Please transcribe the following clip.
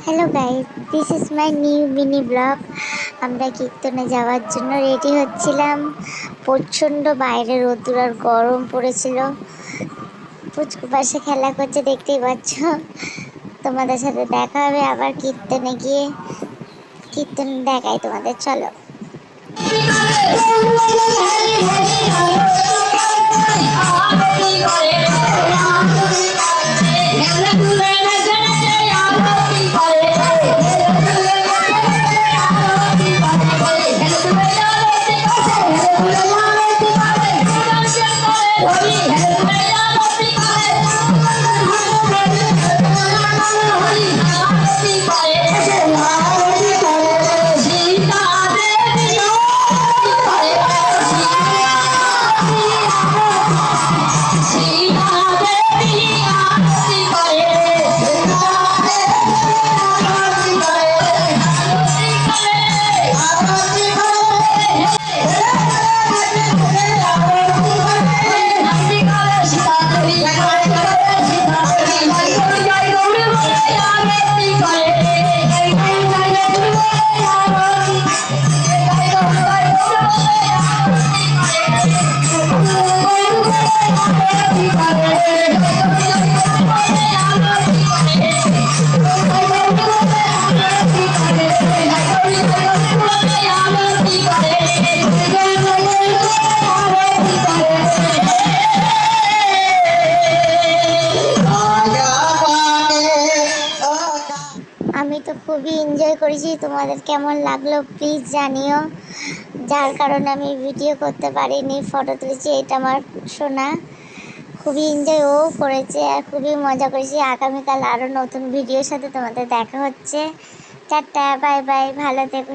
Hello guys, this is my new mini blog. আমরা কীর্তনে যাওয়ার জন্য রেডি হচ্ছিলাম। প্রচণ্ড বাইরে রোদ্দুর আর গরম পড়েছিল। পুচকু পাশে খেলা করছে, দেখতেই পাচ্ছ। তোমাদের সাথে দেখা হবে আবার কীর্তনে গিয়ে। কীর্তন দেখাই তোমাদের, চলো। আমি তো খুবই এনজয় করেছি। তোমাদের কেমন লাগলো প্লিজ জানিও। যার কারণে আমি ভিডিও করতে পারিনি, ফটো তুলেছি। এটা আমার সোনা, খুবই এনজয় ও করেছে আর খুবই মজা করেছি। আগামীকাল আরও নতুন ভিডিওর সাথে তোমাদের দেখা হচ্ছে। টাটা, বাই বাই, ভালো থেকো।